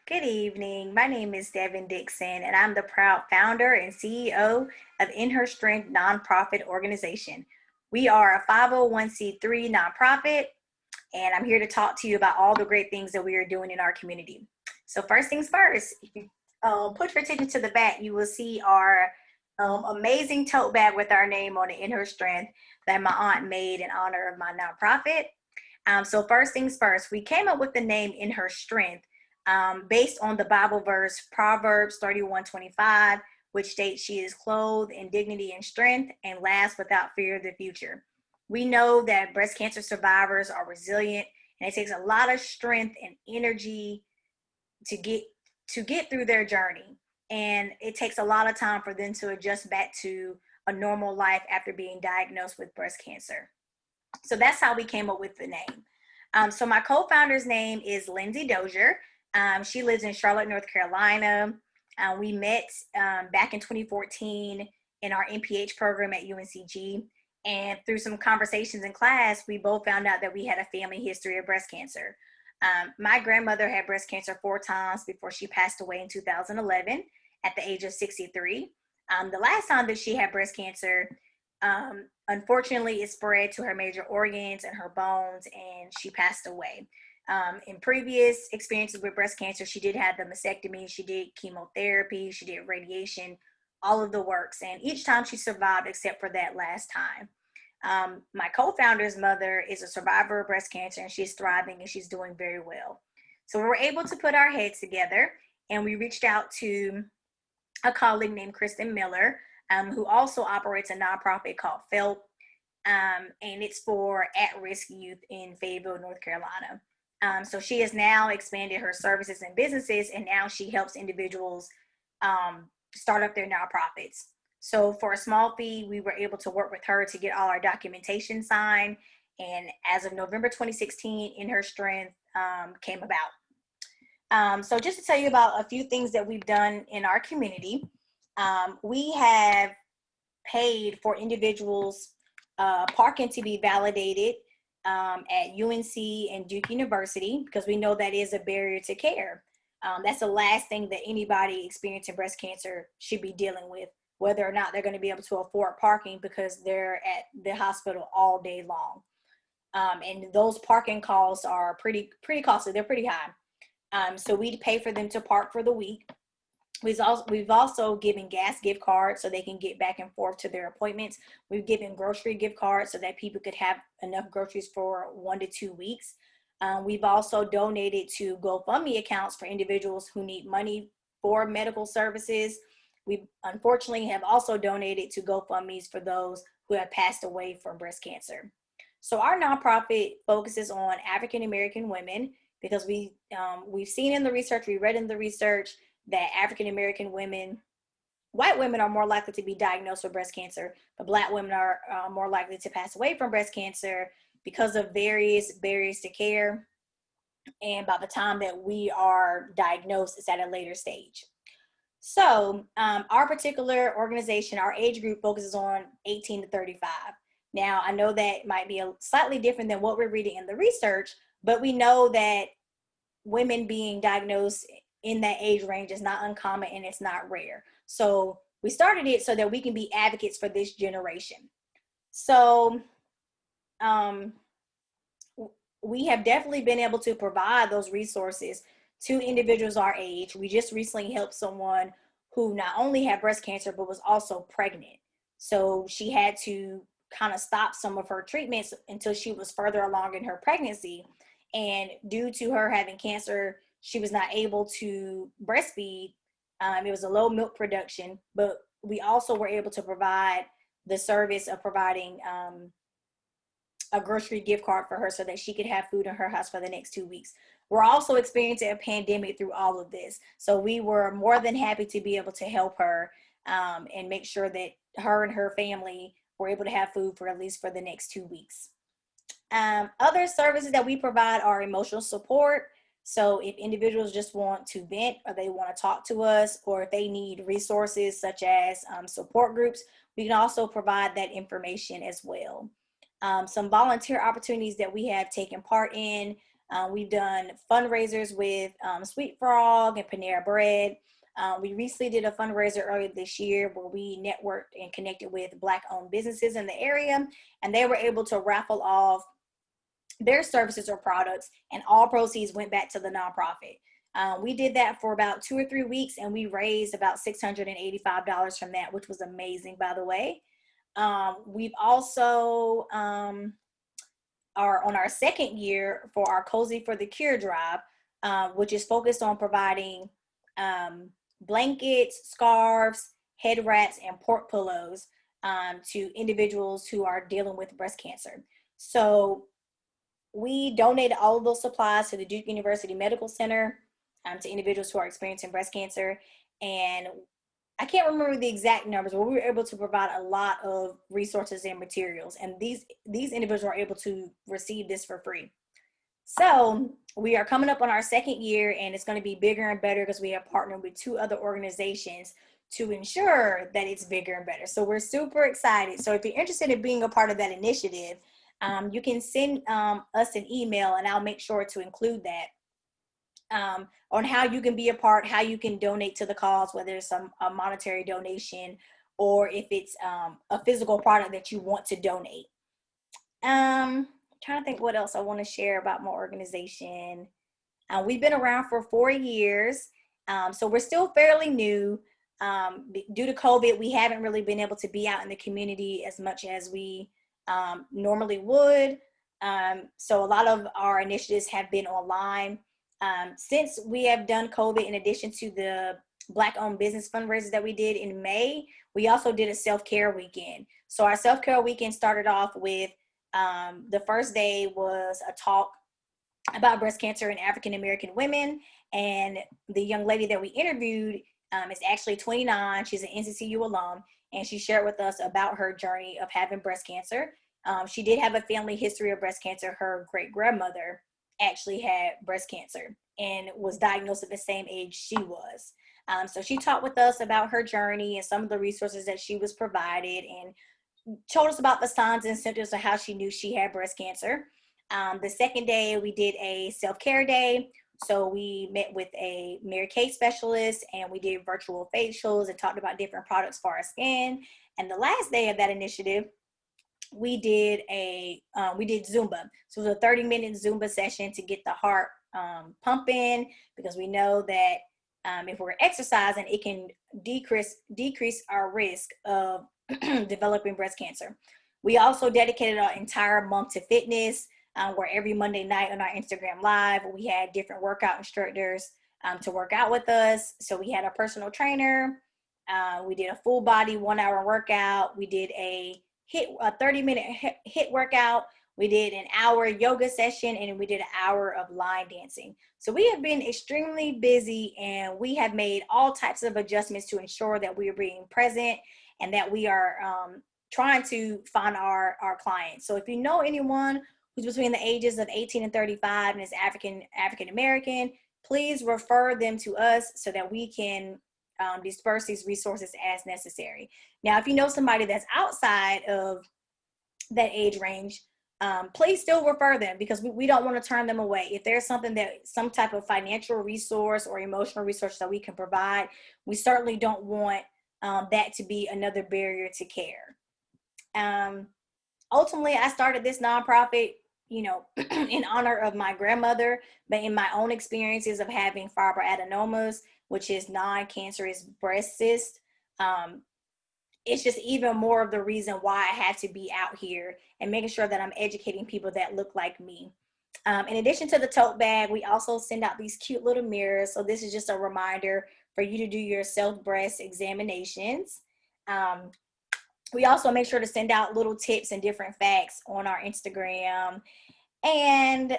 Good evening. My name is Devin Dixon, and I'm the proud founder and CEO of In Her Strength nonprofit organization. We are a 501c3 nonprofit, and I'm here to talk to you about all the great things that we are doing in our community. So, first things first, if you put your attention to the back, you will see our amazing tote bag with our name on it, In Her Strength, that my aunt made in honor of my nonprofit. So first things first, we came up with the name In Her Strength based on the Bible verse Proverbs 31:25, which states she is clothed in dignity and strength and laughs without fear of the future. We know that breast cancer survivors are resilient, and it takes a lot of strength and energy to get through their journey. And it takes a lot of time for them to adjust back to a normal life after being diagnosed with breast cancer. So that's how we came up with the name. So my co-founder's name is Lindsay Dozier. She lives in Charlotte, North Carolina. We met back in 2014 in our NPH program at UNCG. And through some conversations in class, we both found out that we had a family history of breast cancer. My grandmother had breast cancer 4 times before she passed away in 2011 at the age of 63. The last time that she had breast cancer, unfortunately, it spread to her major organs and her bones, and she passed away. In previous experiences with breast cancer, she did have the mastectomy, she did chemotherapy, she did radiation, all of the works. And each time she survived except for that last time. My co-founder's mother is a survivor of breast cancer, and she's thriving and she's doing very well. So we were able to put our heads together, and we reached out to a colleague named Kristen Miller, who also operates a nonprofit called FELP, and it's for at-risk youth in Fayetteville, North Carolina. So she has now expanded her services and businesses, and now she helps individuals start up their nonprofits. So for a small fee, we were able to work with her to get all our documentation signed. And as of November 2016, In Her Strength came about. So just to tell you about a few things that we've done in our community, we have paid for individuals parking to be validated at UNC and Duke University, because we know that is a barrier to care. That's the last thing that anybody experiencing breast cancer should be dealing with, whether or not they're going to be able to afford parking because they're at the hospital all day long. And those parking costs are pretty costly. They're pretty high. So we pay for them to park for the week. We've also given gas gift cards so they can get back and forth to their appointments. We've given grocery gift cards so that people could have enough groceries for 1 to 2 weeks. We've also donated to GoFundMe accounts for individuals who need money for medical services. We unfortunately have also donated to GoFundMes for those who have passed away from breast cancer. So our nonprofit focuses on African American women because we've seen in the research, we read in the research that African American women, white women are more likely to be diagnosed with breast cancer, but Black women are more likely to pass away from breast cancer because of various barriers to care. And by the time that we are diagnosed, it's at a later stage. So our particular organization, our age group focuses on 18 to 35. Now, I know that might be slightly different than what we're reading in the research, but we know that women being diagnosed in that age range is not uncommon and it's not rare. So we started it so that we can be advocates for this generation. So we have definitely been able to provide those resources to individuals our age. We just recently helped someone who not only had breast cancer, but was also pregnant. So she had to kind of stop some of her treatments until she was further along in her pregnancy. And due to her having cancer, she was not able to breastfeed. It was a low milk production, but we also were able to provide the service of providing a grocery gift card for her so that she could have food in her house for the next 2 weeks. We're also experiencing a pandemic through all of this. So we were more than happy to be able to help her and make sure that her and her family were able to have food for at least for the next 2 weeks. Other services that we provide are emotional support. So if individuals just want to vent or they want to talk to us, or if they need resources such as support groups, we can also provide that information as well. Some volunteer opportunities that we have taken part in. We've done fundraisers with Sweet Frog and Panera Bread. We recently did a fundraiser earlier this year where we networked and connected with Black-owned businesses in the area, and they were able to raffle off their services or products, and all proceeds went back to the nonprofit. We did that for about 2 or 3 weeks, and we raised about $685 from that, which was amazing, by the way. We've also are on our second year for our Cozy for the Cure drive, which is focused on providing blankets, scarves, head wraps, and pork pillows to individuals who are dealing with breast cancer. So we donated all of those supplies to the Duke University Medical Center to individuals who are experiencing breast cancer. And I can't remember the exact numbers, but we were able to provide a lot of resources and materials. And these individuals are able to receive this for free. So we are coming up on our second year, and it's going to be bigger and better because we have partnered with 2 other organizations to ensure that it's bigger and better. So we're super excited. So if you're interested in being a part of that initiative, you can send us an email, and I'll make sure to include that on how you can be a part, how you can donate to the cause, whether it's a monetary donation or if it's a physical product that you want to donate. Trying to think what else I want to share about my organization. We've been around for 4 years, so we're still fairly new. Due to COVID, we haven't really been able to be out in the community as much as we normally would. So a lot of our initiatives have been online. Since we have done COVID, in addition to the Black-owned business fundraisers that we did in May, we also did a self-care weekend. So our self-care weekend started off with the first day was a talk about breast cancer in African-American women. And the young lady that we interviewed is actually 29. She's an NCCU alum, and she shared with us about her journey of having breast cancer. She did have a family history of breast cancer. Her great-grandmother actually had breast cancer and was diagnosed at the same age she was. So she talked with us about her journey and some of the resources that she was provided, and told us about the signs and symptoms of how she knew she had breast cancer. The second day, we did a self-care day. So we met with a Mary Kay specialist, and we did virtual facials and talked about different products for our skin. And the last day of that initiative, we did Zumba. So it was a 30-minute Zumba session to get the heart pumping, because we know that if we're exercising, it can decrease our risk of developing breast cancer. We also dedicated our entire month to fitness, where every Monday night on our Instagram Live, we had different workout instructors to work out with us. So we had a personal trainer. We did a full body 1-hour workout. We did a 30-minute HIIT workout. We did an hour yoga session, and we did an hour of line dancing. So we have been extremely busy, and we have made all types of adjustments to ensure that we are being present and that we are trying to find our clients. So if you know anyone who's between the ages of 18 and 35 and is African American, please refer them to us so that we can disperse these resources as necessary. Now, if you know somebody that's outside of that age range, please still refer them, because we don't want to turn them away. If there's some type of financial resource or emotional resource that we can provide, we certainly don't want that to be another barrier to care. Ultimately, I started this nonprofit, in honor of my grandmother, but in my own experiences of having fibroadenomas, which is non-cancerous breast cysts, it's just even more of the reason why I had to be out here and making sure that I'm educating people that look like me. In addition to the tote bag, we also send out these cute little mirrors. So this is just a reminder for you to do your self-breast examinations. We also make sure to send out little tips and different facts on our Instagram, and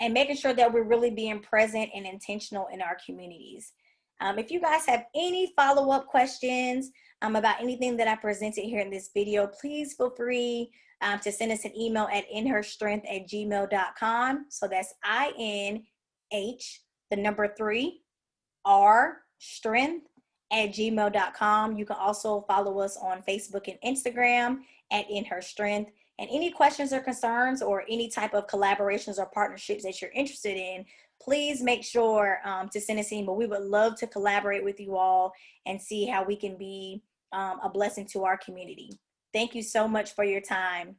making sure that we're really being present and intentional in our communities. If you guys have any follow-up questions about anything that I presented here in this video, please feel free to send us an email at inherstrength@gmail.com. So that's INH3R strength@gmail.com. You can also follow us on Facebook and Instagram at In Her Strength. And any questions or concerns or any type of collaborations or partnerships that you're interested in, please make sure to send us an email. We would love to collaborate with you all and see how we can be a blessing to our community. Thank you so much for your time.